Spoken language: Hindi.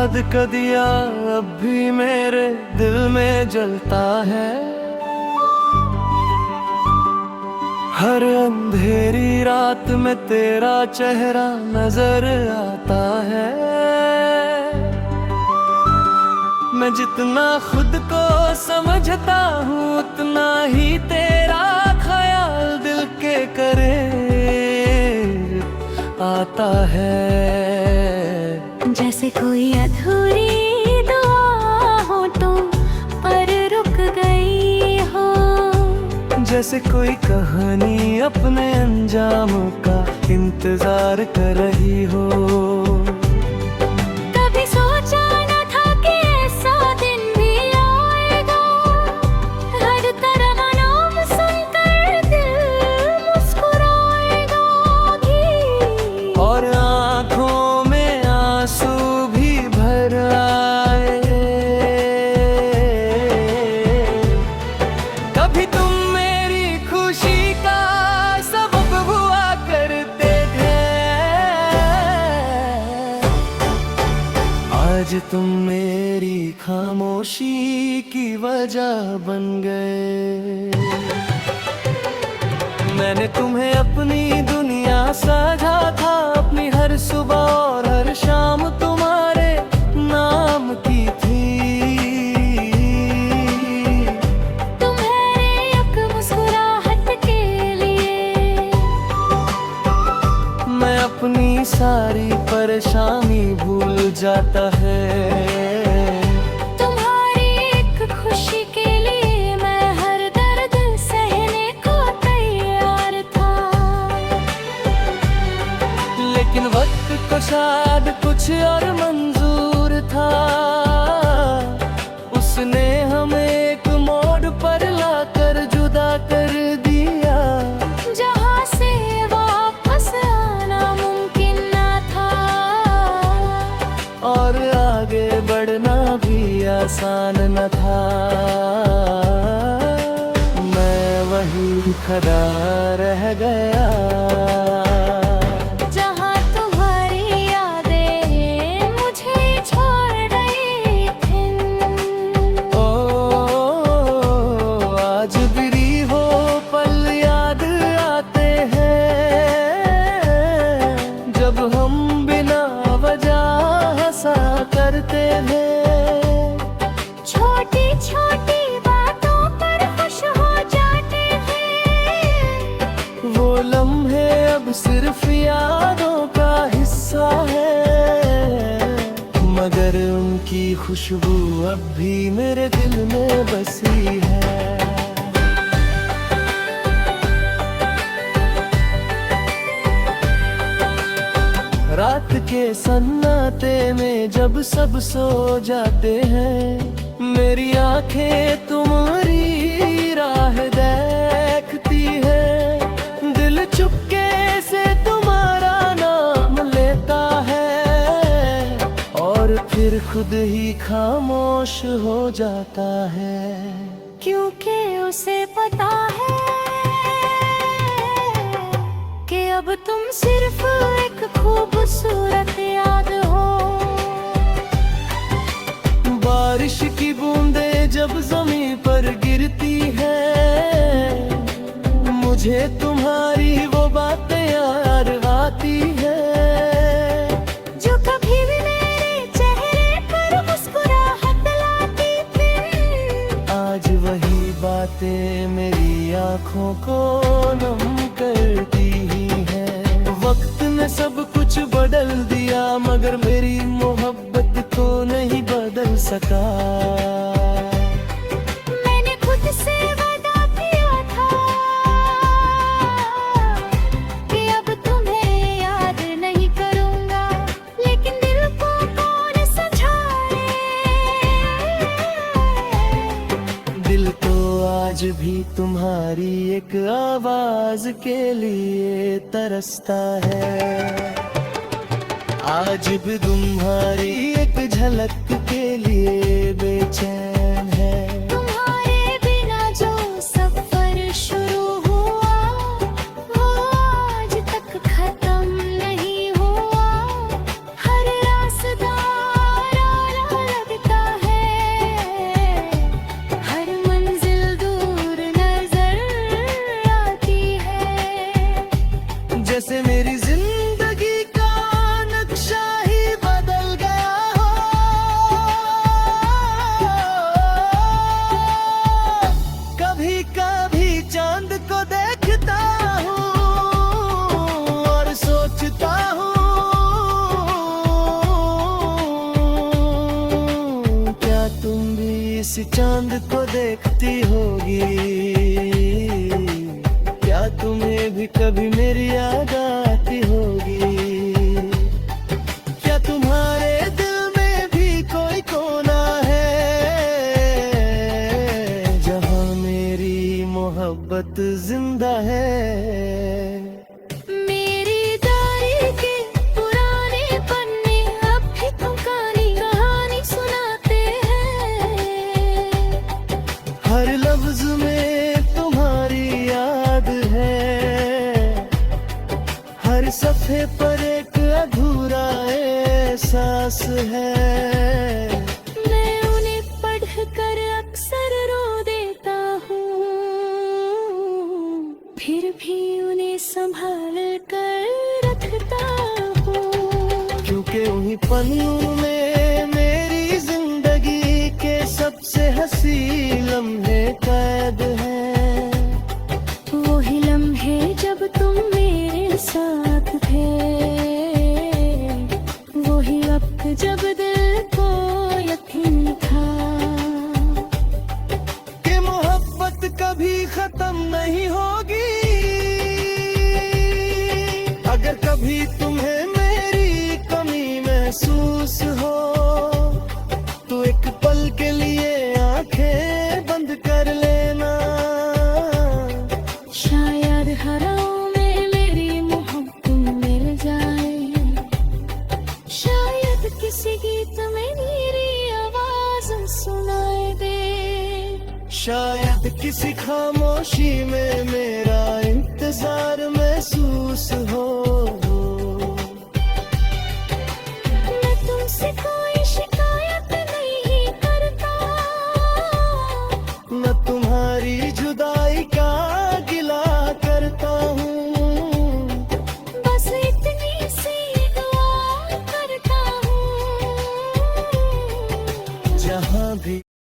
याद का दिया अब भी मेरे दिल में जलता है। हर अंधेरी रात में तेरा चेहरा नजर आता है। मैं जितना खुद को समझता हूँ उतना ही तेरा ख्याल दिल के करीब आता है। जैसे कोई अधूरी दुआ हो तुम पर रुक गई हो, जैसे कोई कहानी अपने अंजाम का इंतजार कर रही हो। कभी सोचा न था कि ऐसा दिन भी आएगा, हर तरह नाम सुनकर दिल मुस्कुराएगा भी, और आँखों में आंसू भी भर आए। कभी तुम मेरी खुशी का सबब हुआ करते थे, आज तुम मेरी खामोशी की वजह बन गए। मैंने तुम्हें अपनी दुनिया साझा था, अपनी हर सुबह और हर शाम तुम्हारे नाम की थी। तुम्हारे एक मुस्कुराहट के लिए मैं अपनी सारी परेशानी भूल जाता है। तुम्हारी एक खुशी के लिए मैं हर दर्द सहने को तैयार था। लेकिन वक्त को शायद कुछ और मंजूर था, उसने हमें एक मोड़ पर लाकर जुदा कर दिया। जहाँ से वापस आना मुमकिन न था, और आगे बढ़ना भी आसान न था। मैं वहीं खड़ा रह गया, जहाँ तुम्हारी यादें मुझे छोड़ रही थी। ओ आज भी हो पल याद आते हैं, जब हम बिना वजह हंसा करते थे। छोटी छोटी बातों पर खुश हो जाते थे, वो लम्हे अब सिर्फ यादों का हिस्सा है, मगर उनकी खुशबू अब भी मेरे दिल में बसी है। रात के सन्नाटे में जब सब सो जाते हैं, मेरी आंखें तुम्हारी राह देखती है। दिल चुपके से तुम्हारा नाम लेता है, और फिर खुद ही खामोश हो जाता है। क्योंकि उसे पता है कि अब तुम सिर्फ एक खूबसूरत याद हो। बारिश की बूंदें जब जमीन पर गिरती है, मुझे तुम्हारी वो बातें याद आती है, जो कभी भी मेरे चेहरे पर मुस्कुराहट लाती थी। आज वही बातें मेरी आंखों को नम करती ही है। वक्त ने सब कुछ बदल दिया, मगर मेरी मोहब्बत को नहीं बदल सका। मैंने खुद से वादा किया था कि अब तुम्हें याद नहीं करूंगा, लेकिन दिल को कौन समझाए। दिल तो आज भी तुम्हारी एक आवाज के लिए तरसता है, आज भी तुम्हारी एक झलक के लिए बेचैन है। तुम्हारे बिना जो सफर शुरू हुआ, वो आज तक खत्म नहीं हुआ। हर रास्ता किसी चांद को देखती होगी, क्या तुम्हें भी कभी मेरी याद आती होगी? क्या तुम्हारे दिल में भी कोई कोना है जहां मेरी मोहब्बत जिंदा है? मेरी डायरी के पुराने पन्ने अब भी कहानी सुनाते हैं। हर लफ्ज में तुम्हारी याद है, हर सफ़े पर एक अधूरा एहसास है। मैं उन्हें पढ़कर अक्सर रो देता हूँ, फिर भी उन्हें संभाल कर रखता हूँ। क्योंकि उन्हीं पन्नों में मेरी जिंदगी के सबसे हंसी लम्हे कैद हैं। वही लम्हे जब तुम मेरे साथ थे, वही वक्त जब दिल को यकीन था कि मोहब्बत कभी खत्म नहीं होगी। अगर कभी तुम्हें मेरी कमी महसूस हो तो एक पल के लिए आंखें बंद कर लेना। शायद हराओं में मेरी मोहब्बत मिल जाए, शायद किसी गीत में मेरी आवाज सुनाए दे, शायद किसी खामोशी में मेरा इंतजार महसूस हो। मैं तुमसे